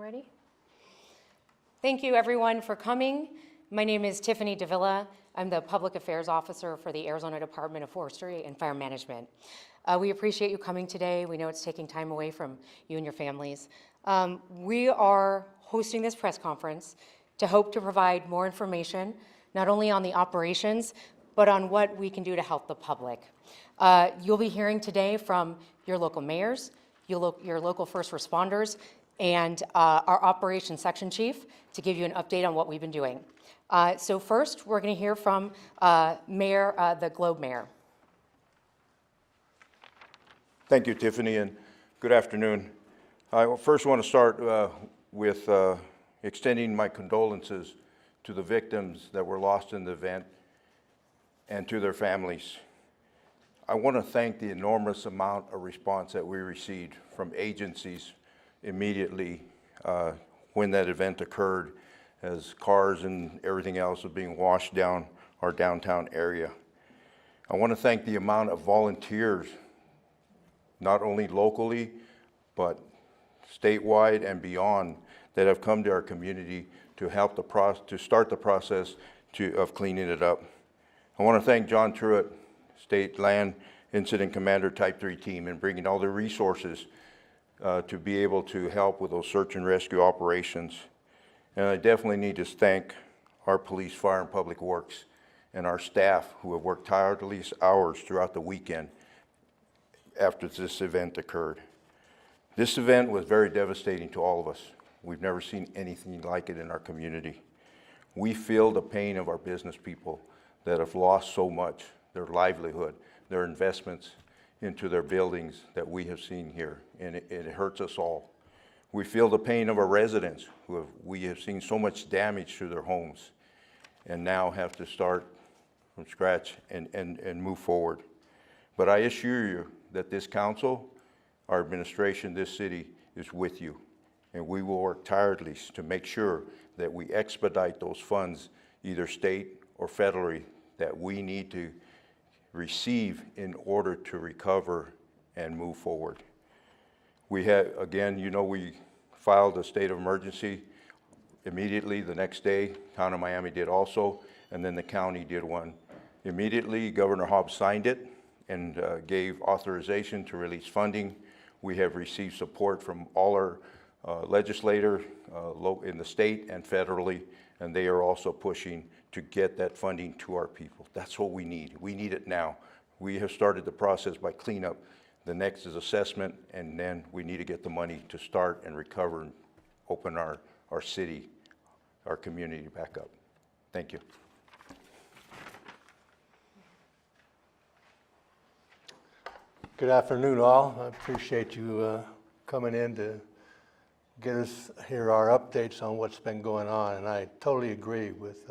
already? Thank you everyone for coming. My name is Tiffany Davila. I'm the Public Affairs Officer for the Arizona Department of Forestry and Fire Management. We appreciate you coming today. We know it's taking time away from you and your families. We are hosting this press conference to hope to provide more information, not only on the operations, but on what we can do to help the public. You'll be hearing today from your local mayors, your local first responders, and our operations section chief to give you an update on what we've been doing. So first, we're going to hear from the Globe Mayor. Thank you, Tiffany, and good afternoon. I first want to start with extending my condolences to the victims that were lost in the event and to their families. I want to thank the enormous amount of response that we received from agencies immediately when that event occurred, as cars and everything else was being washed down our downtown area. I want to thank the amount of volunteers, not only locally, but statewide and beyond, that have come to our community to help to start the process of cleaning it up. I want to thank John Truitt, State Land Incident Commander Type 3 team, in bringing all the resources to be able to help with those search and rescue operations. And I definitely need to thank our police, fire, and public works, and our staff who have worked tireless hours throughout the weekend after this event occurred. This event was very devastating to all of us. We've never seen anything like it in our community. We feel the pain of our business people that have lost so much, their livelihood, their investments into their buildings that we have seen here, and it hurts us all. We feel the pain of our residents we have seen so much damage to their homes and now have to start from scratch and move forward. But I assure you that this council, our administration, this city is with you, and we will work tirelessly to make sure that we expedite those funds, either state or federally, that we need to receive in order to recover and move forward. We had, again, we filed a state of emergency immediately the next day. Town of Miami did also, and then the county did one. Immediately, Governor Hobbs signed it and gave authorization to release funding. We have received support from all our legislators in the state and federally, and they are also pushing to get that funding to our people. That's what we need. We need it now. We have started the process by cleanup. The next is assessment, and then we need to get the money to start and recover and open our city, our community back up. Thank you. Good afternoon, all. I appreciate you coming in to get us hear our updates on what's been going on, and I totally agree with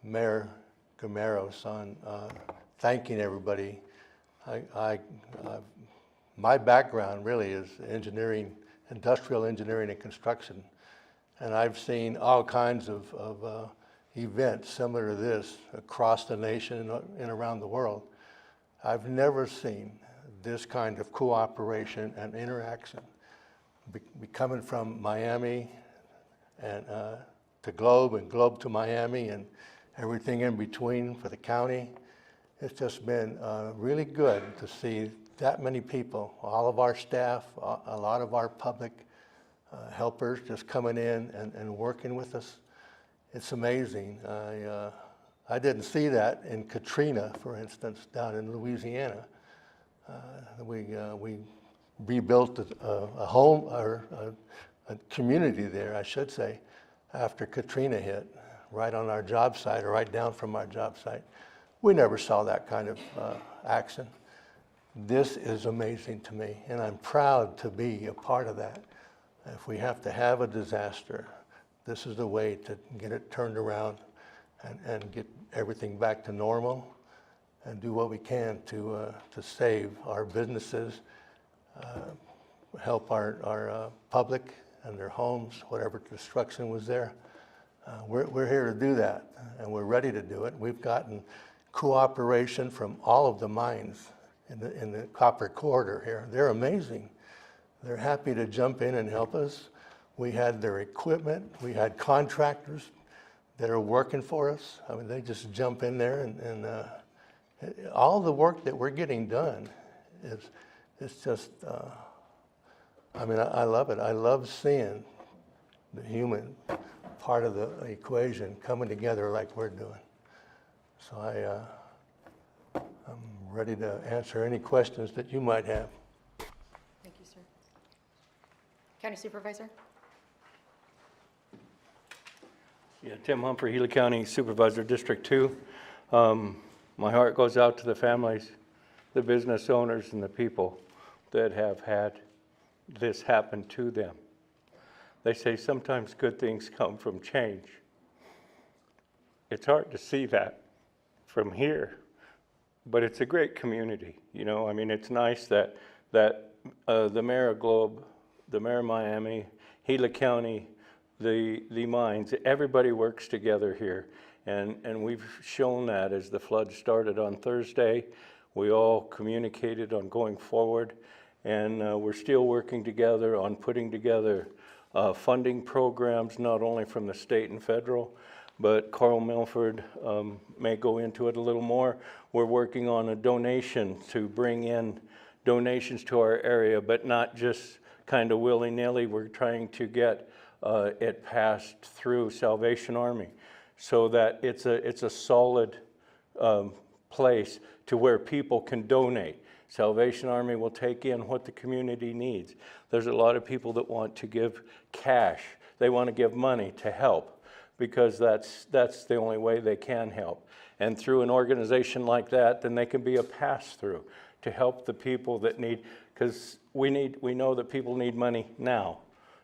Mayor Gameros on thanking everybody. My background really is engineering, industrial engineering and construction, and I've seen all kinds of events similar to this across the nation and around the world. I've never seen this kind of cooperation and interaction. Coming from Miami and to Globe, and Globe to Miami, and everything in between for the county. It's just been really good to see that many people, all of our staff, a lot of our public helpers just coming in and working with us. It's amazing. I didn't see that in Katrina, for instance, down in Louisiana. We rebuilt a home, or a community there, I should say, after Katrina hit, right on our job site, or right down from our job site. We never saw that kind of action. This is amazing to me, and I'm proud to be a part of that. If we have to have a disaster, this is the way to get it turned around and get everything back to normal, and do what we can to save our businesses, help our public and their homes, whatever destruction was there. We're here to do that, and we're ready to do it. We've gotten cooperation from all of the mines in the copper corridor here. They're amazing. They're happy to jump in and help us. We had their equipment. We had contractors that are working for us. I mean, they just jump in there and all the work that we're getting done it's just, I mean, I love it. I love seeing the human part of the equation coming together like we're doing. So I'm ready to answer any questions that you might have. Thank you, sir. County Supervisor? Yeah, Tim Humphrey, Gila County Supervisor, District 2. My heart goes out to the families, the business owners, and the people that have had this happen to them. They say sometimes good things come from change. It's hard to see that from here, but it's a great community. You know, I mean, it's nice that the mayor of Globe, the mayor of Miami, Gila County, the mines, everybody works together here. And we've shown that as the flood started on Thursday. We all communicated on going forward, and we're still working together on putting together funding programs, not only from the state and federal, but Carl Milford may go into it a little more. We're working on a donation to bring in donations to our area, but not just kind of willy-nilly. We're trying to get it passed through Salvation Army so that it's a solid place to where people can donate. Salvation Army will take in what the community needs. There's a lot of people that want to give cash. They want to give money to help because that's the only way they can help. And through an organization like that, then they can be a pass-through to help the people that need, because we know that people need money now,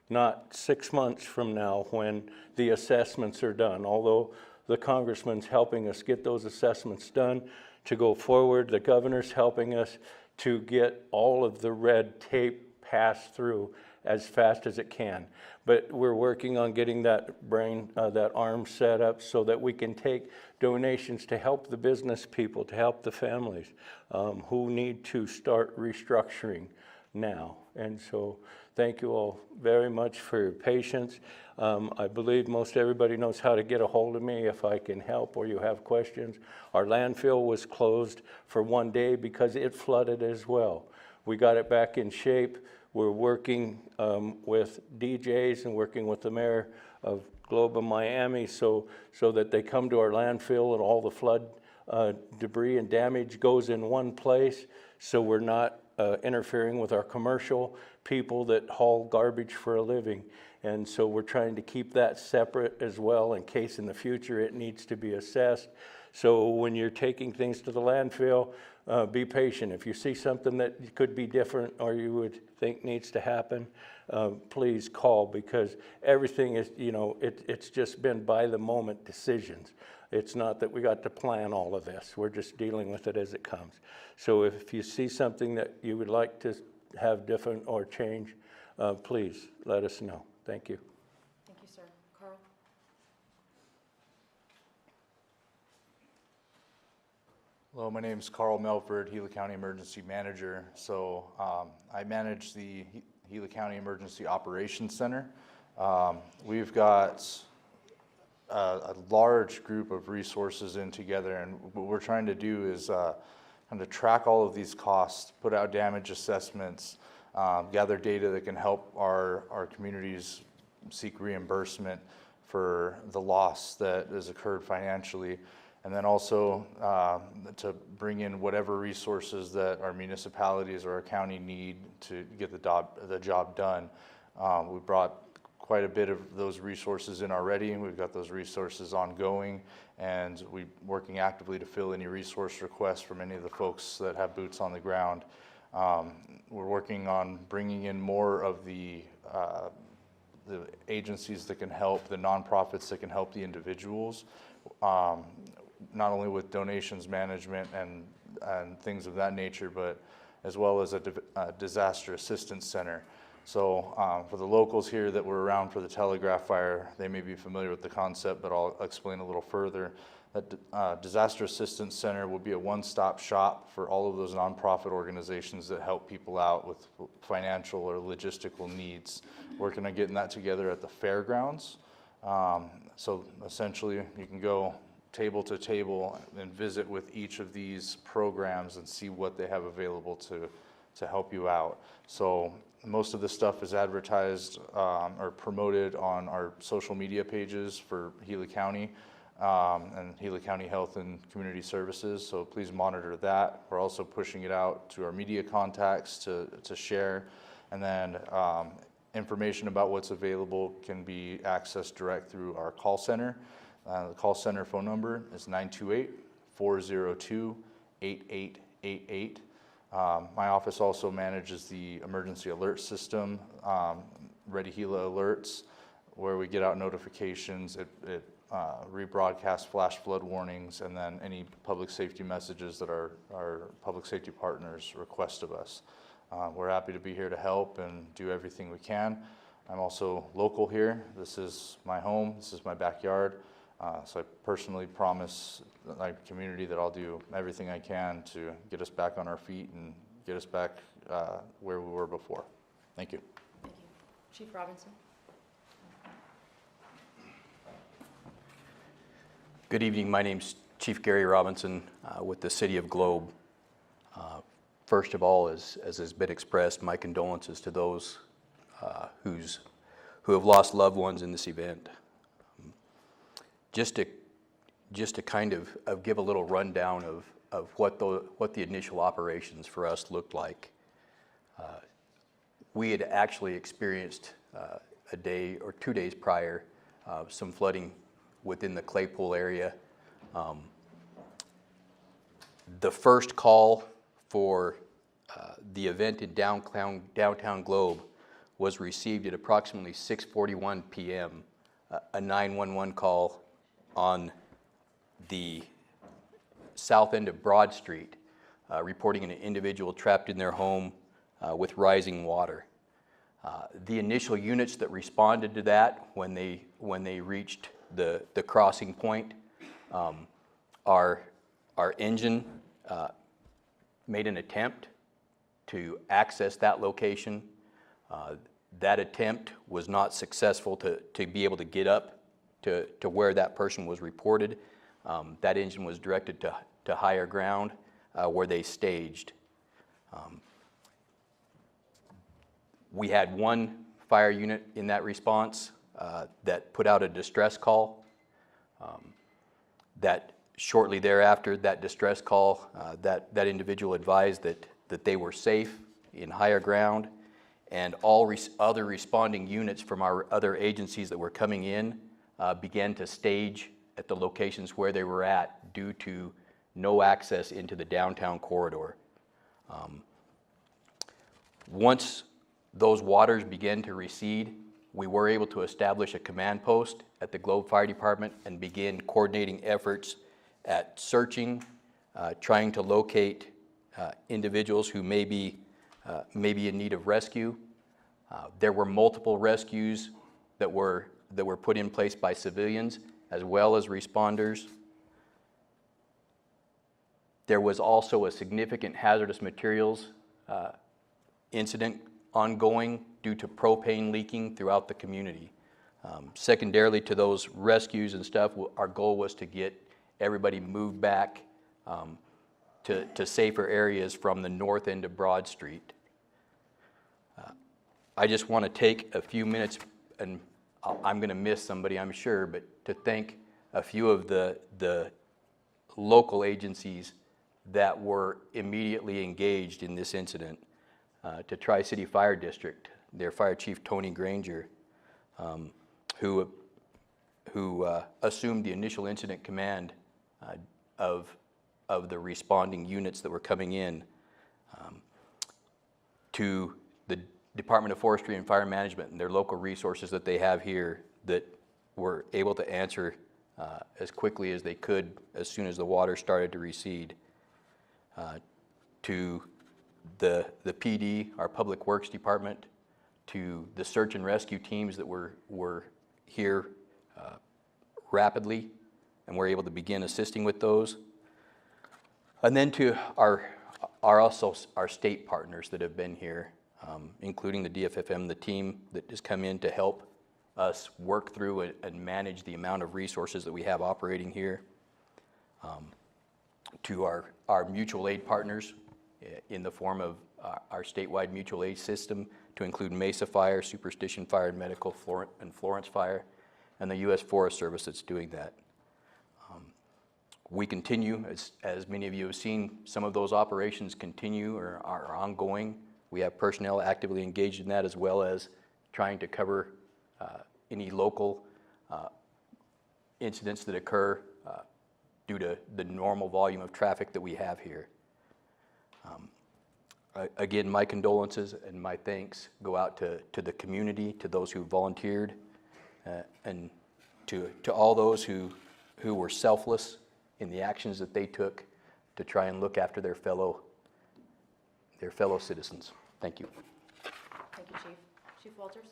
not 6 months from now when the assessments are done. Although the congressman's helping us get those assessments done to go forward, the governor's helping us to get all of the red tape passed through as fast as it can. But we're working on getting that arm set up so that we can take donations to help the business people, to help the families who need to start restructuring now. And so thank you all very much for your patience. I believe most everybody knows how to get a hold of me if I can help or you have questions. Our landfill was closed for 1 day because it flooded as well. We got it back in shape. We're working with DJs and working with the mayor of Globe and Miami so that they come to our landfill and all the flood debris and damage goes in one place, so we're not interfering with our commercial people that haul garbage for a living. And so we're trying to keep that separate as well in case in the future it needs to be assessed. So when you're taking things to the landfill, be patient. If you see something that could be different or you would think needs to happen, please call, because everything is, you know, it's just been by the moment decisions. It's not that we got to plan all of this. We're just dealing with it as it comes. So if you see something that you would like to have different or change, please let us know. Thank you. Thank you, sir. Carl? Hello, my name is Carl Melford, Gila County Emergency Manager. So I manage the Gila County Emergency Operations Center. We've got a large group of resources in together, and what we're trying to do is kind of track all of these costs, put out damage assessments, gather data that can help our communities seek reimbursement for the loss that has occurred financially, and then also to bring in whatever resources that our municipalities or our county need to get the job done. We brought quite a bit of those resources in already, and we've got those resources ongoing, and we're working actively to fill any resource requests from any of the folks that have boots on the ground. We're working on bringing in more of the agencies that can help, the nonprofits that can help the individuals, not only with donations management and things of that nature, but as well as a disaster assistance center. So for the locals here that were around for the Telegraph fire, they may be familiar with the concept, but I'll explain a little further. That Disaster Assistance Center will be a one-stop shop for all of those nonprofit organizations that help people out with financial or logistical needs. We're going to get that together at the fairgrounds. So essentially, you can go table to table and visit with each of these programs and see what they have available to help you out. So most of this stuff is advertised or promoted on our social media pages for Gila County and Gila County Health and Community Services, so please monitor that. We're also pushing it out to our media contacts to share, and then information about what's available can be accessed direct through our call center. The call center phone number is 928-402-8888. My office also manages the emergency alert system, Ready Gila Alerts, where we get out notifications. It rebroadcasts flash flood warnings, and then any public safety messages that our public safety partners request of us. We're happy to be here to help and do everything we can. I'm also local here. This is my home. This is my backyard. So I personally promise my community that I'll do everything I can to get us back on our feet and get us back where we were before. Thank you. Thank you. Chief Robinson. Good evening. My name's Chief Gary Robinson with the City of Globe. First of all, as has been expressed, my condolences to those who have lost loved ones in this event. Just to kind of give a little rundown of what the initial operations for us looked like. We had actually experienced a day or 2 days prior some flooding within the Claypool area. The first call for the event in downtown Globe was received at approximately 6:41 p.m. A 911 call on the south end of Broad Street, reporting an individual trapped in their home with rising water. The initial units that responded to that when they reached the crossing point, our engine made an attempt to access that location. That attempt was not successful to be able to get up to where that person was reported. That engine was directed to higher ground where they staged. We had one fire unit in that response that put out a distress call. That shortly thereafter, that distress call, that individual advised that they were safe in higher ground, and all other responding units from our other agencies that were coming in began to stage at the locations where they were at due to no access into the downtown corridor. Once those waters began to recede, we were able to establish a command post at the Globe Fire Department and begin coordinating efforts at searching, trying to locate individuals who may be in need of rescue. There were multiple rescues that were put in place by civilians as well as responders. There was also a significant hazardous materials incident ongoing due to propane leaking throughout the community. Secondarily to those rescues and stuff, our goal was to get everybody moved back to safer areas from the north end of Broad Street. I just want to take a few minutes, and I'm going to miss somebody, I'm sure, but to thank a few of the local agencies that were immediately engaged in this incident. To Tri-City Fire District, their Fire Chief Tony Granger, who assumed the initial incident command of the responding units that were coming in, to the Department of Forestry and Fire Management and their local resources that they have here that were able to answer as quickly as they could as soon as the water started to recede, to the PD, our Public Works Department, to the search and rescue teams that were here rapidly and we're able to begin assisting with those. And then to our state partners that have been here, including the DFFM, the team that has come in to help us work through and manage the amount of resources that we have operating here. To our mutual aid partners in the form of our statewide mutual aid system, to include Mesa Fire, Superstition Fire and Medical, and Florence Fire, and the U.S. Forest Service that's doing that. We continue, as many of you have seen, some of those operations continue or are ongoing. We have personnel actively engaged in that, as well as trying to cover any local incidents that occur due to the normal volume of traffic that we have here. Again, my condolences and my thanks go out to the community, to those who volunteered, and to all those who were selfless in the actions that they took to try and look after their fellow citizens. Thank you. Thank you, Chief. Chief Walters?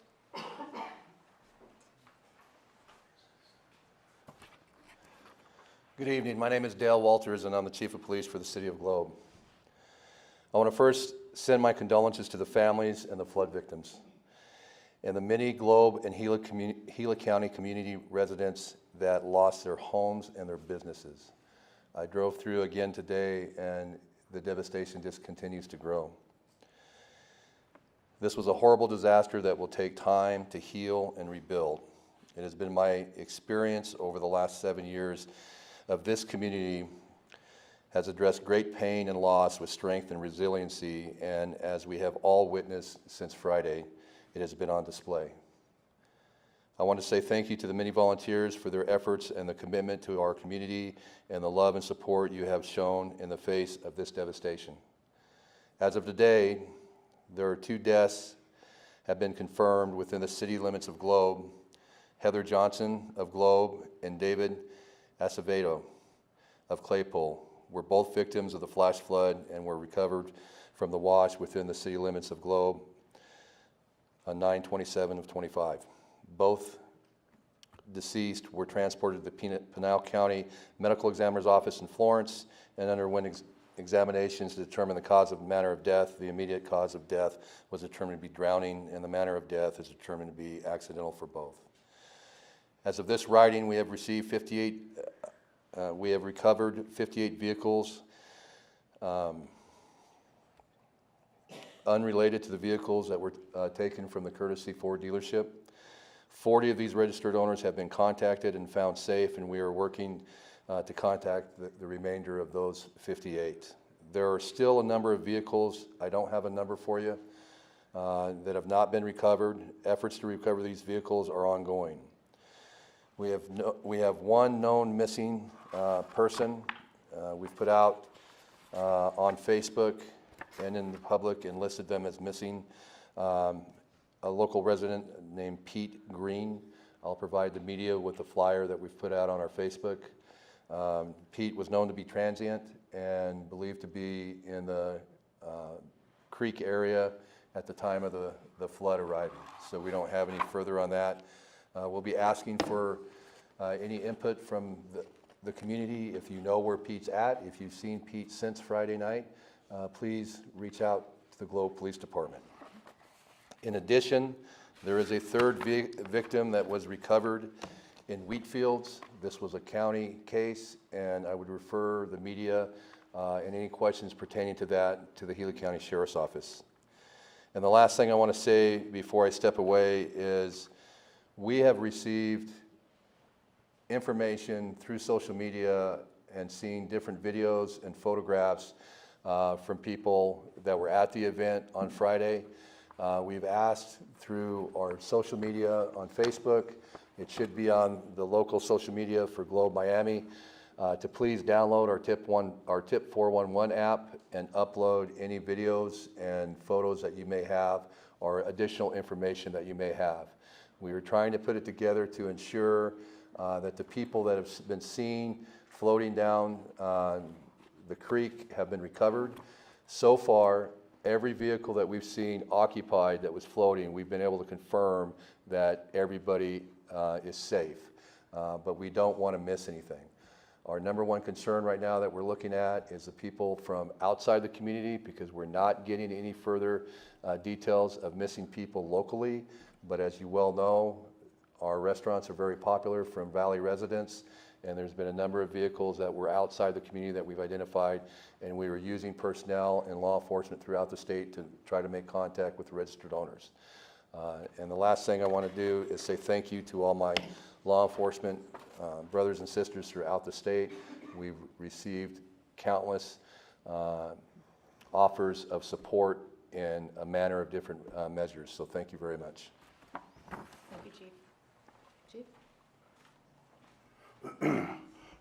Good evening. My name is Dale Walters, and I'm the Chief of Police for the City of Globe. I want to first send my condolences to the families and the flood victims, and the many Globe and Gila County community residents that lost their homes and their businesses. I drove through again today, and the devastation just continues to grow. This was a horrible disaster that will take time to heal and rebuild. It has been my experience over the last 7 years of this community has addressed great pain and loss with strength and resiliency, and as we have all witnessed since Friday, it has been on display. I want to say thank you to the many volunteers for their efforts and the commitment to our community and the love and support you have shown in the face of this devastation. As of today, there are 2 deaths have been confirmed within the city limits of Globe. Heather Johnson of Globe and David Acevedo of Claypole were both victims of the flash flood and were recovered from the wash within the city limits of Globe on 9/27/25. Both deceased were transported to the Pinal County Medical Examiner's Office in Florence and underwent examinations to determine the cause of manner of death. The immediate cause of death was determined to be drowning, and the manner of death is determined to be accidental for both. As of this writing, we have recovered 58 vehicles unrelated to the vehicles that were taken from the Courtesy Ford dealership. 40 of these registered owners have been contacted and found safe, and we are working to contact the remainder of those 58. There are still a number of vehicles, I don't have a number for you, that have not been recovered. Efforts to recover these vehicles are ongoing. We have one known missing person. We've put out on Facebook and in the public and listed them as missing. A local resident named Pete Green. I'll provide the media with the flyer that we've put out on our Facebook. Pete was known to be transient and believed to be in the creek area at the time of the flood arriving. So we don't have any further on that. We'll be asking for any input from the community. If you know where Pete's at, if you've seen Pete since Friday night, please reach out to the Globe Police Department. In addition, there is a third victim that was recovered in Wheatfields. This was a county case, and I would refer the media and any questions pertaining to that to the Gila County Sheriff's Office. And the last thing I want to say before I step away is we have received information through social media and seen different videos and photographs from people that were at the event on Friday. We've asked through our social media on Facebook, it should be on the local social media for Globe Miami, to please download our Tip 411 app and upload any videos and photos that you may have or additional information that you may have. We are trying to put it together to ensure that the people that have been seen floating down the creek have been recovered. So far, every vehicle that we've seen occupied that was floating, we've been able to confirm that everybody is safe, but we don't want to miss anything. Our number one concern right now that we're looking at is the people from outside the community, because we're not getting any further details of missing people locally. But as you well know, our restaurants are very popular from Valley residents, and there's been a number of vehicles that were outside the community that we've identified, and we were using personnel and law enforcement throughout the state to try to make contact with registered owners. And the last thing I want to do is say thank you to all my law enforcement brothers and sisters throughout the state. We've received countless offers of support in a manner of different measures, so thank you very much. Thank you, Chief.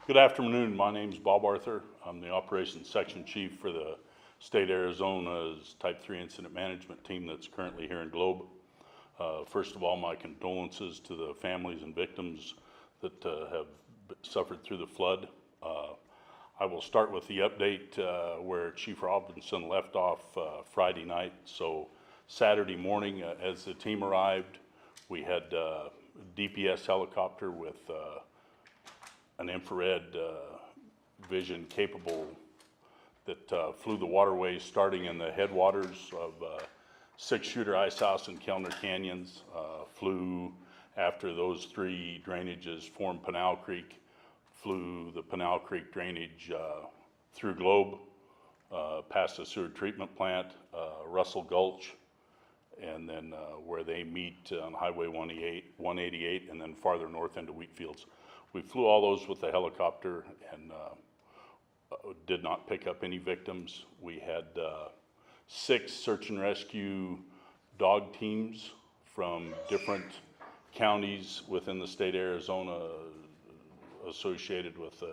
Good afternoon. My name's Bob Arthur. I'm the Operations Section Chief for the State of Arizona's Type 3 Incident Management Team that's currently here in Globe. First of all, my condolences to the families and victims that have suffered through the flood. I will start with the update where Chief Robinson left off Friday night. So Saturday morning, as the team arrived, we had a DPS helicopter with an infrared vision capable that flew the waterways starting in the headwaters of Six-Shooter Ice House and Kellner Canyons, flew after those three drainages formed Pinal Creek, flew the Pinal Creek drainage through Globe, past the sewer treatment plant, Russell Gulch, and then where they meet on Highway 188, and then farther north into Wheatfields. We flew all those with the helicopter and did not pick up any victims. We had 6 search and rescue dog teams from different counties within the state of Arizona associated with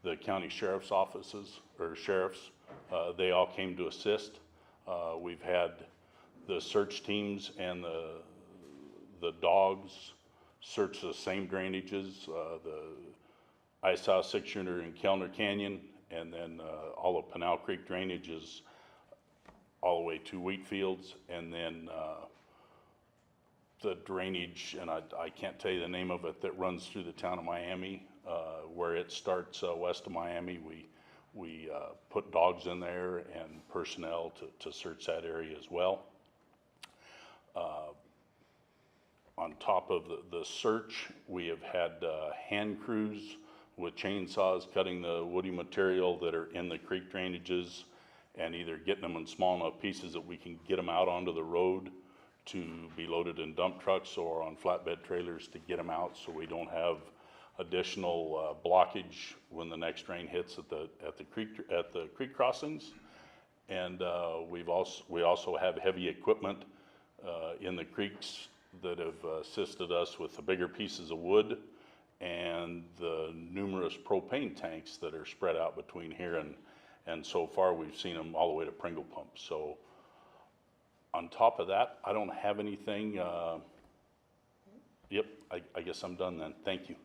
the county sheriff's offices, or sheriffs. They all came to assist. We've had the search teams and the dogs search the same drainages, the Ice House, Six-Shooter, and Kellner Canyon, and then all of Pinal Creek drainages all the way to Wheatfields, and then the drainage, and I can't tell you the name of it, that runs through the town of Miami, where it starts west of Miami. We put dogs in there and personnel to search that area as well. On top of the search, we have had hand crews with chainsaws cutting the woody material that are in the creek drainages and either getting them in small enough pieces that we can get them out onto the road to be loaded in dump trucks or on flatbed trailers to get them out, so we don't have additional blockage when the next rain hits at the creek crossings. And we also have heavy equipment in the creeks that have assisted us with the bigger pieces of wood and the numerous propane tanks that are spread out between here and so far we've seen them all the way to Pringle Pump. So on top of that, I don't have anything. Yep, I guess I'm done then. Thank you.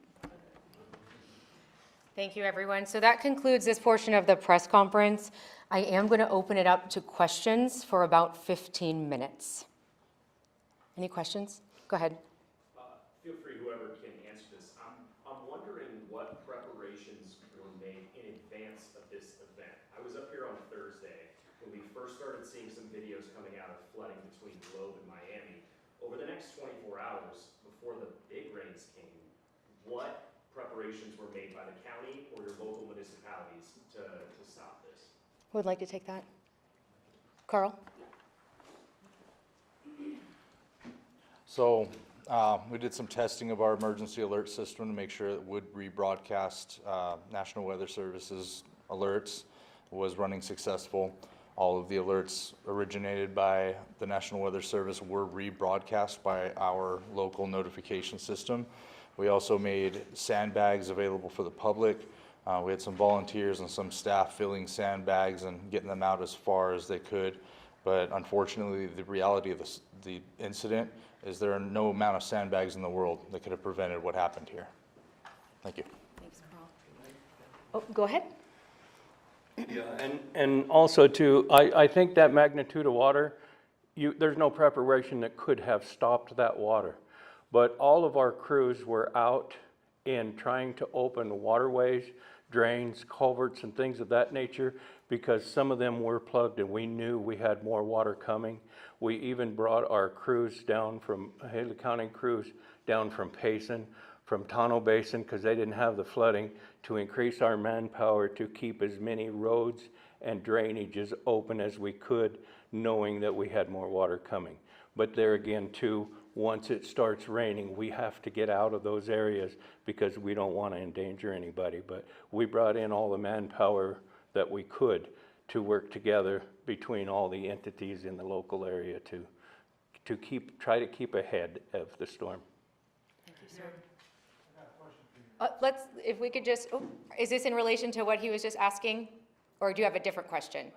Thank you, everyone. So that concludes this portion of the press conference. I am going to open it up to questions for about 15 minutes. Any questions? Go ahead. Feel free, whoever can answer this. I'm wondering what preparations were made in advance of this event. I was up here on Thursday when we first started seeing some videos coming out of flooding between Globe and Miami. Over the next 24 hours before the big rains came, what preparations were made by the county or your local municipalities to stop this? Who would like to take that? Carl? So we did some testing of our emergency alert system to make sure it would rebroadcast National Weather Service's alerts. It was running successful. All of the alerts originated by the National Weather Service were rebroadcast by our local notification system. We also made sandbags available for the public. We had some volunteers and some staff filling sandbags and getting them out as far as they could. But unfortunately, the reality of the incident is there are no amount of sandbags in the world that could have prevented what happened here. Thank you. Thanks, Carl. Oh, go ahead. Yeah, and also too, I think that magnitude of water, there's no preparation that could have stopped that water. But all of our crews were out in trying to open waterways, drains, culverts, and things of that nature, because some of them were plugged and we knew we had more water coming. We even brought our crews down from, Gila County crews down from Payson, from Tonto Basin, because they didn't have the flooding, to increase our manpower to keep as many roads and drainages open as we could, knowing that we had more water coming. But there again too, once it starts raining, we have to get out of those areas because we don't want to endanger anybody. But we brought in all the manpower that we could to work together between all the entities in the local area to try to keep ahead of the storm. Thank you, sir. Let's, if we could just, oh, is this in relation to what he was just asking? Or do you have a different question?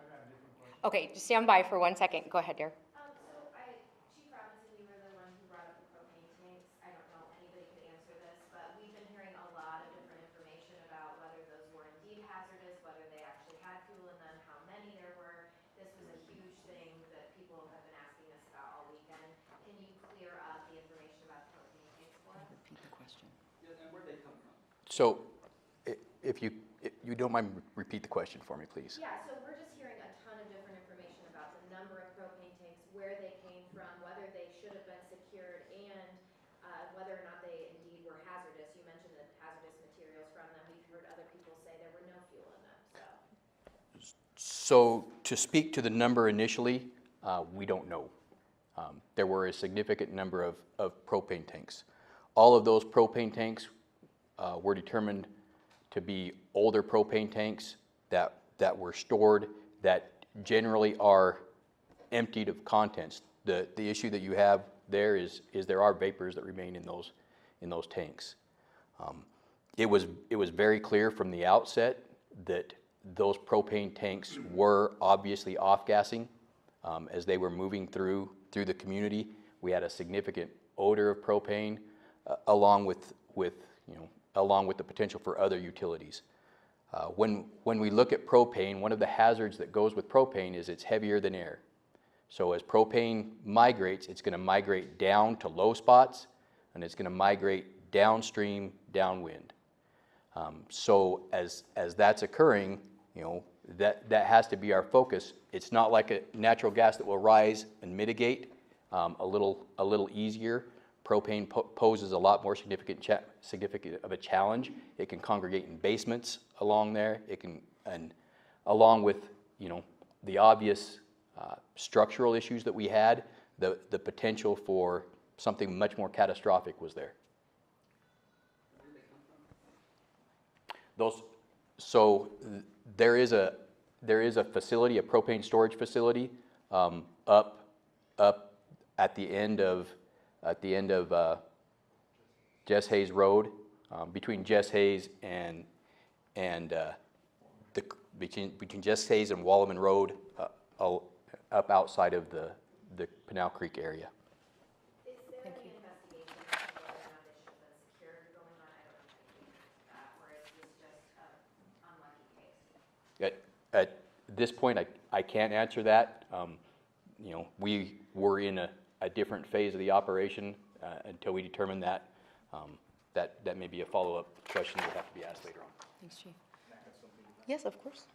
Okay, just stand by for 1 second. Go ahead, dear. Chief Robinson, you were the one who brought up the propane tanks. I don't know if anybody could answer this, but we've been hearing a lot of different information about whether those were indeed hazardous, whether they actually had fuel in them, how many there were. This was a huge thing that people have been asking us about all weekend. Can you clear up the information about the propane tanks for us? Repeat the question. So if you don't mind, repeat the question for me, please. Yeah, so we're just hearing a ton of different information about the number of propane tanks, where they came from, whether they should have been secured, and whether or not they indeed were hazardous. You mentioned the hazardous materials from them. We've heard other people say there were no fuel in them, so. So to speak to the number initially, we don't know. There were a significant number of propane tanks. All of those propane tanks were determined to be older propane tanks that were stored, that generally are emptied of contents. The issue that you have there is there are vapors that remain in those tanks. It was very clear from the outset that those propane tanks were obviously off-gassing as they were moving through the community. We had a significant odor of propane, along with the potential for other utilities. When we look at propane, one of the hazards that goes with propane is it's heavier than air. So as propane migrates, it's going to migrate down to low spots, and it's going to migrate downstream, downwind. So as that's occurring, that has to be our focus. It's not like a natural gas that will rise and mitigate a little easier. Propane poses a lot more significant of a challenge. It can congregate in basements along there. It can, and along with the obvious structural issues that we had, the potential for something much more catastrophic was there. There is a facility, a propane storage facility, up at the end of Jess Hayes Road, between Jess Hayes and between Jess Hayes and Wallaman Road, up outside of the Pinal Creek area. Is there an investigation into whether or not they should have been secured going on? I don't know if you can answer that, or is this just an unlucky case? At this point, I can't answer that. We were in a different phase of the operation until we determined that. That may be a follow-up question that would have to be asked later on. Thanks, Chief. Yes, of course.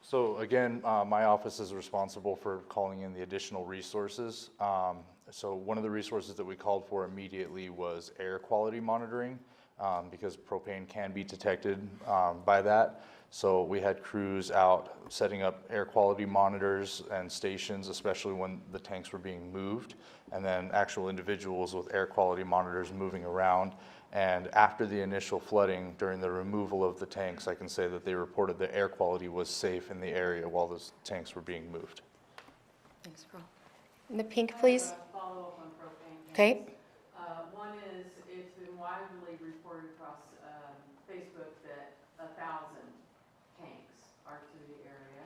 So again, my office is responsible for calling in the additional resources. So one of the resources that we called for immediately was air quality monitoring, because propane can be detected by that. So we had crews out setting up air quality monitors and stations, especially when the tanks were being moved, and then actual individuals with air quality monitors moving around. And after the initial flooding, during the removal of the tanks, I can say that they reported the air quality was safe in the area while those tanks were being moved. Thanks, Carl. In the pink, please. Follow-up on propane tanks. Okay. One is, it's been widely reported across Facebook that 1,000 tanks are through the area.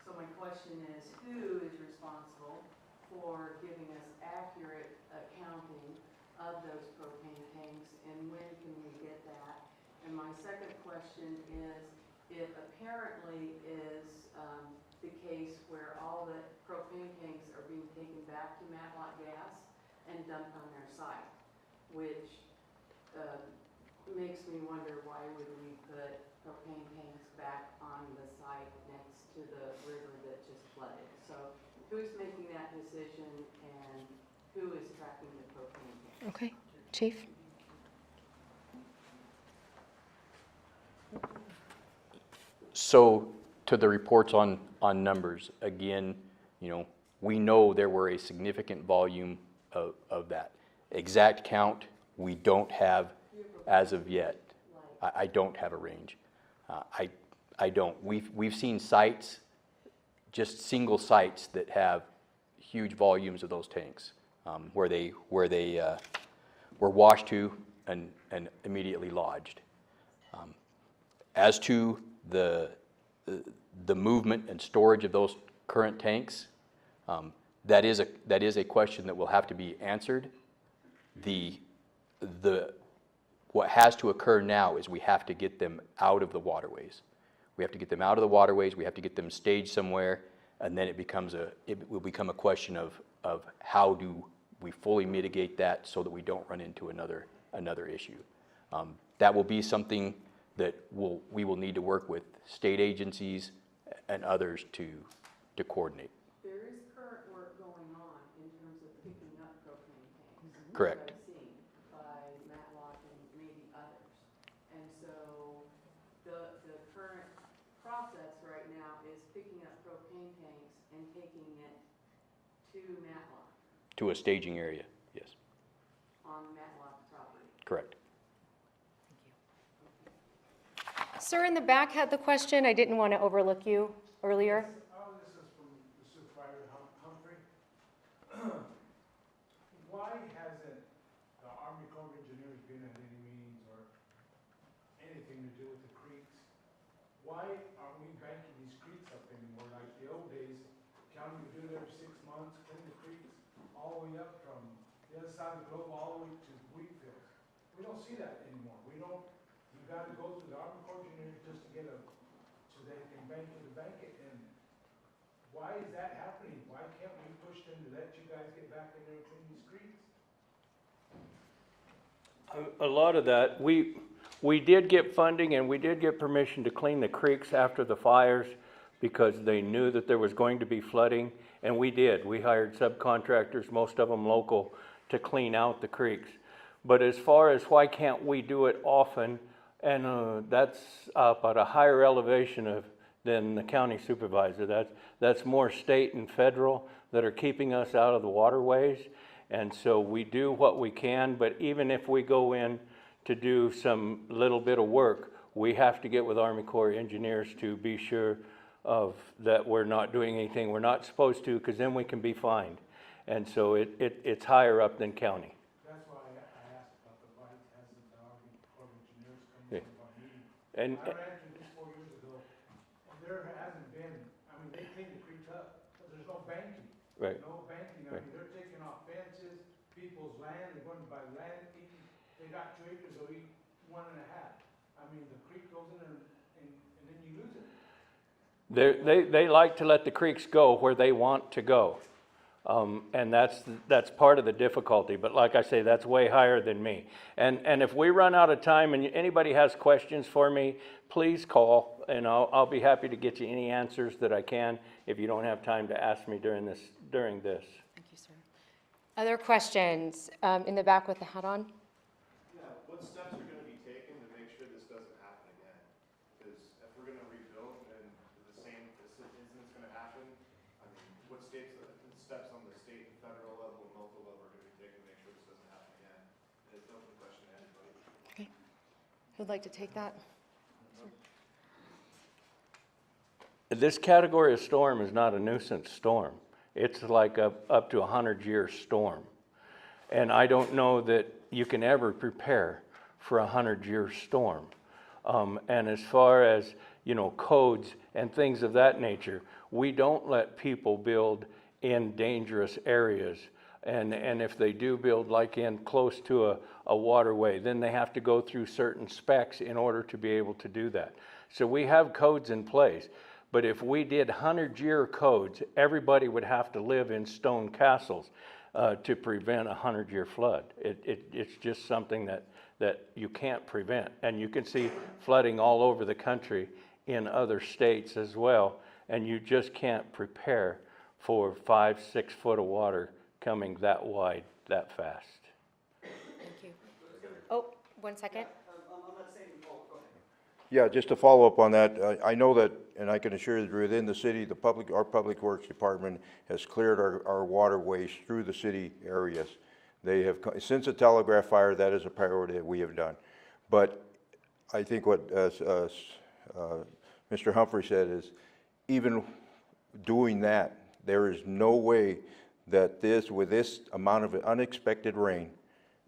So my question is, who is responsible for giving us accurate accounting of those propane tanks, and when can we get that? And my second question is, it apparently is the case where all the propane tanks are being taken back to Matlock Gas and dumped on their site, which makes me wonder, why would we put propane tanks back on the site next to the river that just flooded? So who's making that decision and who is tracking the propane tanks? Okay, Chief? So to the reports on numbers, again, we know there were a significant volume of that. Exact count, we don't have as of yet. I don't have a range. I don't. We've seen sites, just single sites that have huge volumes of those tanks, where they were washed to and immediately lodged. As to the movement and storage of those current tanks, that is a question that will have to be answered. What has to occur now is we have to get them out of the waterways. We have to get them out of the waterways. We have to get them staged somewhere, and then it will become a question of how do we fully mitigate that so that we don't run into another issue. That will be something that we will need to work with state agencies and others to coordinate. There is current work going on in terms of picking up propane tanks. Correct. That I've seen by Matlock and maybe others. And so the current process right now is picking up propane tanks and taking it to Matlock To a staging area, yes, on Matlock property. correct. Sir in the back had the question. I didn't want to overlook you earlier. This is from the Supervisor Humphrey. Why hasn't the Army Corps of Engineers been at any meetings or anything to do with the creeks? Why aren't we banking these creeks up anymore? Like the old days, county would do it every 6 months, clean the creeks all the way up from the other side of the globe all the way to wheat fields. We don't see that anymore. We don't, you gotta go through the Army Corps of Engineers just to get so they can bank it. And why is that happening? Why can't we push them to let you guys get back in there and clean these creeks? A lot of that, we did get funding and we did get permission to clean the creeks after the fires because they knew that there was going to be flooding, and we did. We hired subcontractors, most of them local, to clean out the creeks. But as far as why can't we do it often, and that's up at a higher elevation than the county supervisor. That's more state and federal that are keeping us out of the waterways. And so we do what we can, but even if we go in to do some little bit of work, we have to get with Army Corps of Engineers to be sure of that we're not doing anything we're not supposed to, because then we can be fined. And so it's higher up than county. That's why I asked about the bites, hasn't the Army Corps of Engineers come Yeah. to our meeting? And I ran through this 4 years ago, and there hasn't been, I mean, they cleaned the creeks up, but there's no banking. Right. No banking, I mean, they're taking off fences, people's land, they're going to buy land, they got 2 acres, they'll eat 1.5. I mean, the creek goes in and then you lose it. they like to let the creeks go where they want to go. And that's part of the difficulty, but like I say, that's way higher than me. And if we run out of time and anybody has questions for me, please call, and I'll be happy to get you any answers that I can if you don't have time to ask me during this. Thank you, sir. Other questions? In the back with the hat on? Yeah, what steps are gonna be taken to make sure this doesn't happen again? Because if we're gonna rebuild and the same incident's gonna happen, I mean, what steps on the state and federal level and local level are gonna be taken to make sure this doesn't happen again? And it's an open question to anybody. Okay. Who'd like to take that? This category of storm is not a nuisance storm. It's like up to a 100-year storm. And I don't know that you can ever prepare for a 100-year storm. And as far as, codes and things of that nature, we don't let people build in dangerous areas. And if they do build like in close to a waterway, then they have to go through certain specs in order to be able to do that. So we have codes in place. But if we did 100-year codes, everybody would have to live in stone castles to prevent a 100-year flood. It's just something that you can't prevent. And you can see flooding all over the country in other states as well, and you just can't prepare for 5, 6 foot of water coming that wide, that fast. Thank you. Oh, 1 second. Yeah, just to follow up on that, I know that, and I can assure you, within the city, our Public Works Department has cleared our waterways through the city areas. They have, since the telegraph fire, that is a priority that we have done. But I think what Mr. Humphrey said is, even doing that, there is no way that with this amount of unexpected rain,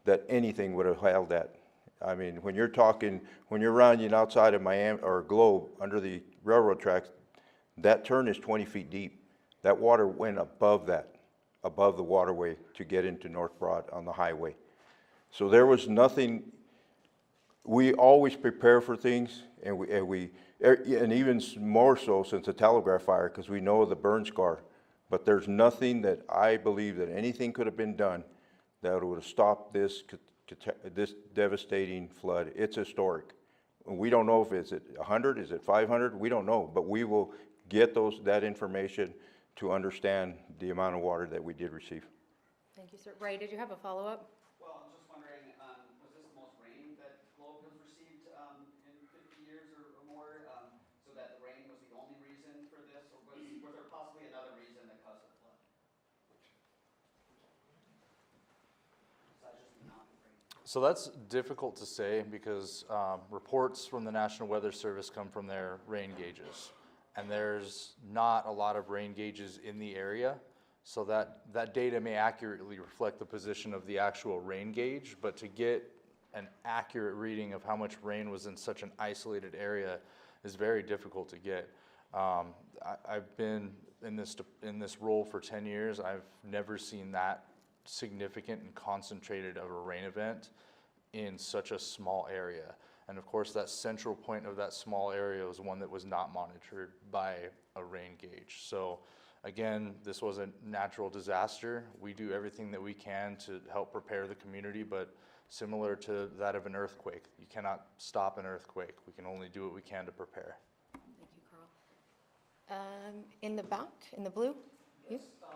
that anything would have held that. I mean, when you're running outside of Miami or Globe under the railroad tracks, that turn is 20 feet deep. That water went above the waterway to get into North Broad on the highway. So there was nothing. We always prepare for things, and even more so since the telegraph fire, because we know the burn scar. But there's nothing that I believe that anything could have been done that would have stopped this devastating flood. It's historic. We don't know if it's 100, is it 500? We don't know, but we will get that information to understand the amount of water that we did receive. Thank you, sir. Ray, did you have a follow-up? Well, I'm just wondering, was this the most rain that Globe has received in 50 years or more? So that the rain was the only reason for this, or was there possibly another reason that caused the flood? Besides just the amount of rain. So that's difficult to say because reports from the National Weather Service come from their rain gauges. And there's not a lot of rain gauges in the area. So that data may accurately reflect the position of the actual rain gauge, but to get an accurate reading of how much rain was in such an isolated area is very difficult to get. I've been in this role for 10 years. I've never seen that significant and concentrated of a rain event in such a small area. And of course, that central point of that small area was one that was not monitored by a rain gauge. So again, this was a natural disaster. We do everything that we can to help prepare the community, but similar to that of an earthquake, you cannot stop an earthquake. We can only do what we can to prepare. Thank you, Carl. In the back, in the blue? Yes. Do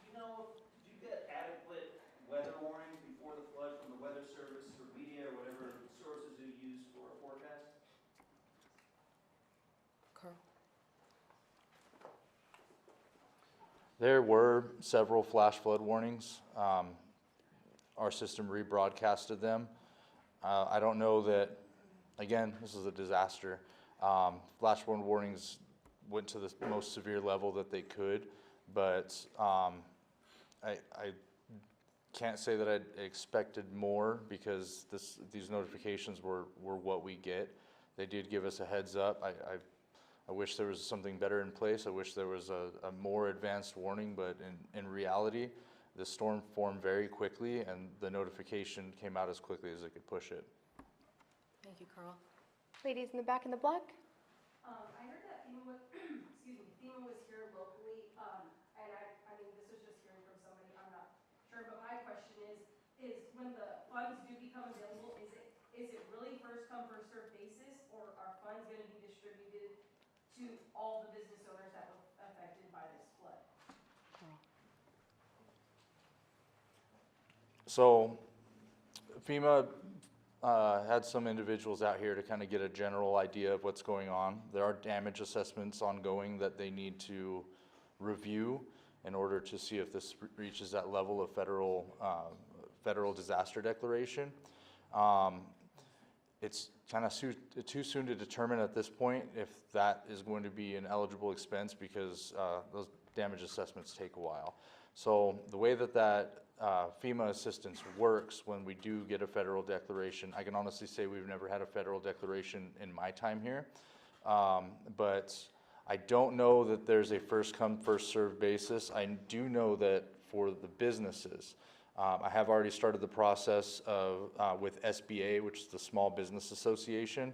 you know, did you get adequate weather warnings before the flood from the Weather Service or media or whatever sources you use for a forecast? Carl? There were several flash flood warnings. Our system rebroadcasted them. I don't know that, again, this is a disaster. Flash flood warnings went to the most severe level that they could, but I can't say that I expected more because these notifications were what we get. They did give us a heads up. I wish there was something better in place. I wish there was a more advanced warning, but in reality, the storm formed very quickly and the notification came out as quickly as it could push it. Thank you, Carl. Ladies in the back in the black? I heard that FEMA was, FEMA was here locally, and I mean, this is just hearing from somebody, I'm not sure, but my question is when the funds do become available, is it really first come, first served basis, or are funds gonna be distributed to all the business owners that were affected by this flood? So FEMA had some individuals out here to kind of get a general idea of what's going on. There are damage assessments ongoing that they need to review in order to see if this reaches that level of federal disaster declaration. It's kind of too soon to determine at this point if that is going to be an eligible expense because those damage assessments take a while. So the way that FEMA assistance works when we do get a federal declaration, I can honestly say we've never had a federal declaration in my time here, but I don't know that there's a first come, first served basis. I do know that for the businesses, I have already started the process of with SBA, which is the Small Business Association.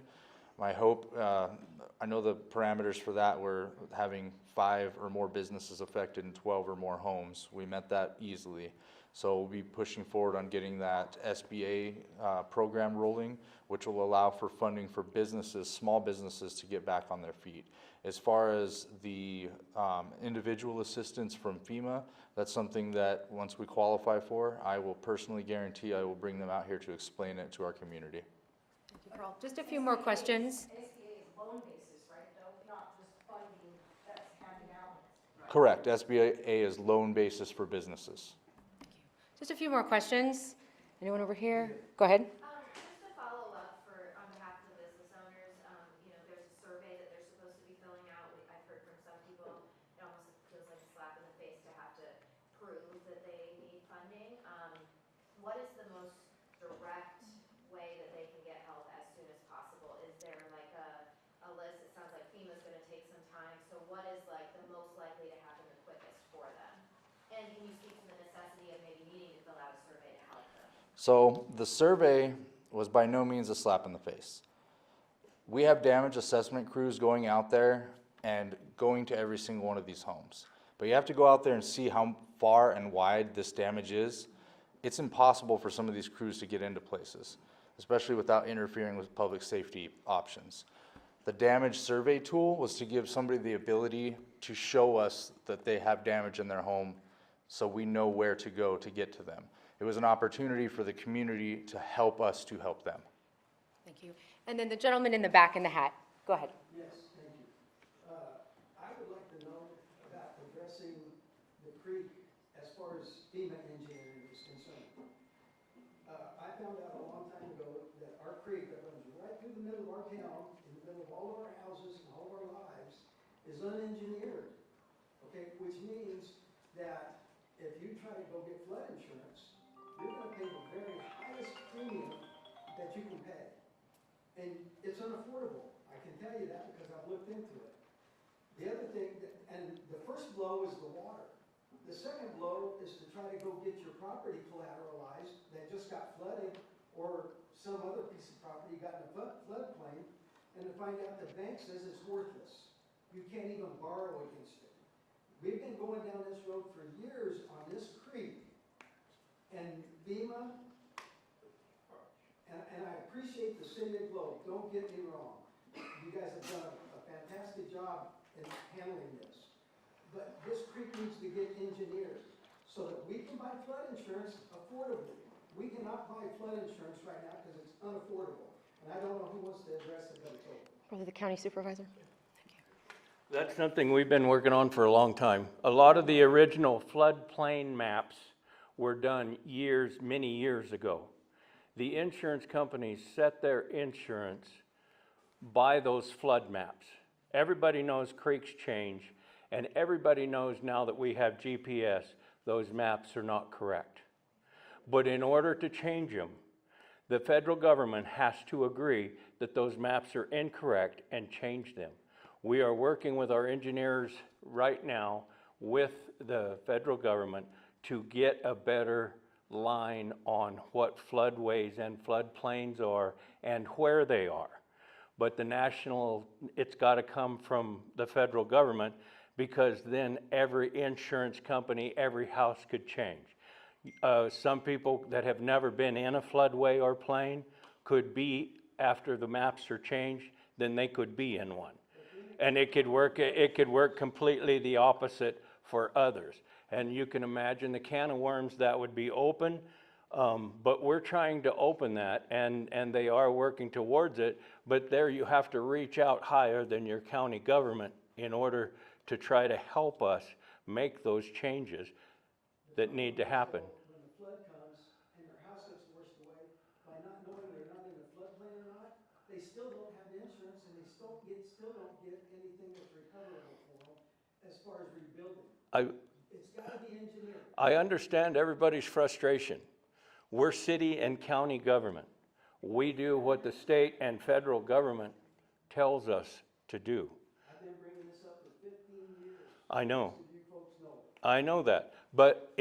My hope, I know the parameters for that were having 5 or more businesses affected and 12 or more homes. We met that easily. So we'll be pushing forward on getting that SBA program rolling, which will allow for funding for businesses, small businesses, to get back on their feet. As far as the individual assistance from FEMA, that's something that once we qualify for, I will personally guarantee I will bring them out here to explain it to our community. Thank you, Carl. Just a few more questions. SBA is loan basis, right, though, not just funding that's handing out. Correct, SBA is loan basis for businesses. Just a few more questions. Anyone over here? Go ahead. Just to follow up on behalf of the business owners, there's a survey that they're supposed to be filling out. I've heard from some people, it almost feels like a slap in the face to have to prove that they need funding. What is the most direct way that they can get help as soon as possible? Is there like a list? It sounds like FEMA's gonna take some time, so what is like the most likely to happen the quickest for them? And can you speak to the necessity of maybe needing to fill out a survey to help them? So the survey was by no means a slap in the face. We have damage assessment crews going out there and going to every single one of these homes. But you have to go out there and see how far and wide this damage is. It's impossible for some of these crews to get into places, especially without interfering with public safety options. The damage survey tool was to give somebody the ability to show us that they have damage in their home so we know where to go to get to them. It was an opportunity for the community to help us to help them. Thank you. And then the gentleman in the back in the hat. Go ahead. Yes, thank you. I would like to know about addressing the creek as far as FEMA engineering is concerned. I found out a long time ago that our creek that runs right through the middle of our town, in the middle of all of our houses and all of our lives, is unengineered, okay? Which means that if you try to go get flood insurance, you're gonna pay the very highest premium that you can pay. And it's unaffordable. I can tell you that because I've looked into it. The other thing, and the first blow is the water. The second blow is to try to go get your property collateralized that just got flooded, or some other piece of property got in a floodplain, and to find out the bank says it's worthless. You can't even borrow against it. We've been going down this road for years on this creek, and FEMA, and I appreciate the city of Globe, don't get me wrong. You guys have done a fantastic job in handling this. But this creek needs to get engineered so that we can buy flood insurance affordably. We cannot buy flood insurance right now because it's unaffordable. And I don't know who wants to address it, but it's over. Probably the county supervisor. That's something we've been working on for a long time. A lot of the original floodplain maps were done many years ago. The insurance companies set their insurance by those flood maps. Everybody knows creeks change, and everybody knows now that we have GPS, those maps are not correct. But in order to change them, the federal government has to agree that those maps are incorrect and change them. We are working with our engineers right now with the federal government to get a better line on what floodways and floodplains are and where they are. But it's got to come from the federal government, because then every insurance company, every house could change. Some people that have never been in a floodway or plain could be, after the maps are changed, then they could be in one. And it could work completely the opposite for others. And you can imagine the can of worms that would be open, but we're trying to open that, and they are working towards it, but there you have to reach out higher than your county government in order to try to help us make those changes that need to happen. When the flood comes and their house gets washed away, by not knowing they're not in a floodplain or not, they still don't have insurance, and they still don't get anything that's recoverable for them as far as rebuilding. It's got to be engineered. I understand everybody's frustration. We're city and county government. We do what the state and federal government tells us to do. I've been bringing this up for 15 years. I know. Most of you folks know it. I know that, but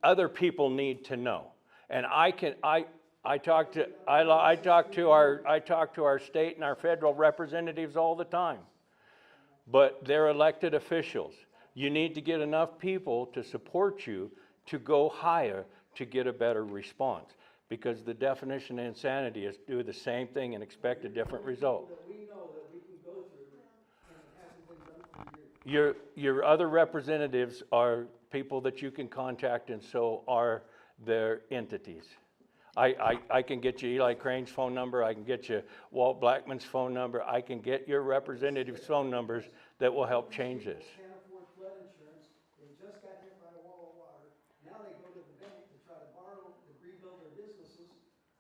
other people need to know. And I talk to our state and our federal representatives all the time. But they're elected officials. You need to get enough people to support you to go higher, to get a better response. Because the definition of insanity is do the same thing and expect a different result. That we know that we can go through, and it hasn't been done for years. Your other representatives are people that you can contact, and so are their entities. I can get you Eli Crane's phone number, I can get you Walt Blackman's phone number, I can get your representatives' phone numbers that will help change this. Can't afford flood insurance, they just got hit by a wall of water, now they go to the bank to try to borrow, to rebuild their businesses,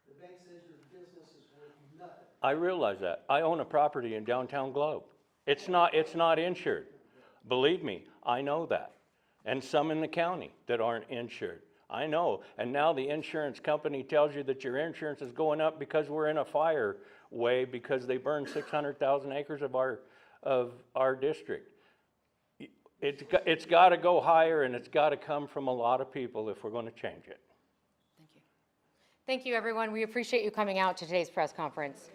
the bank says your business is worth nothing. I realize that. I own a property in downtown Globe. It's not insured. Believe me, I know that. And some in the county that aren't insured. I know. And now the insurance company tells you that your insurance is going up because we're in a fire way because they burned 600,000 acres of our district. It's got to go higher, and it's got to come from a lot of people if we're going to change it. Thank you. Thank you, everyone. We appreciate you coming out to today's press conference.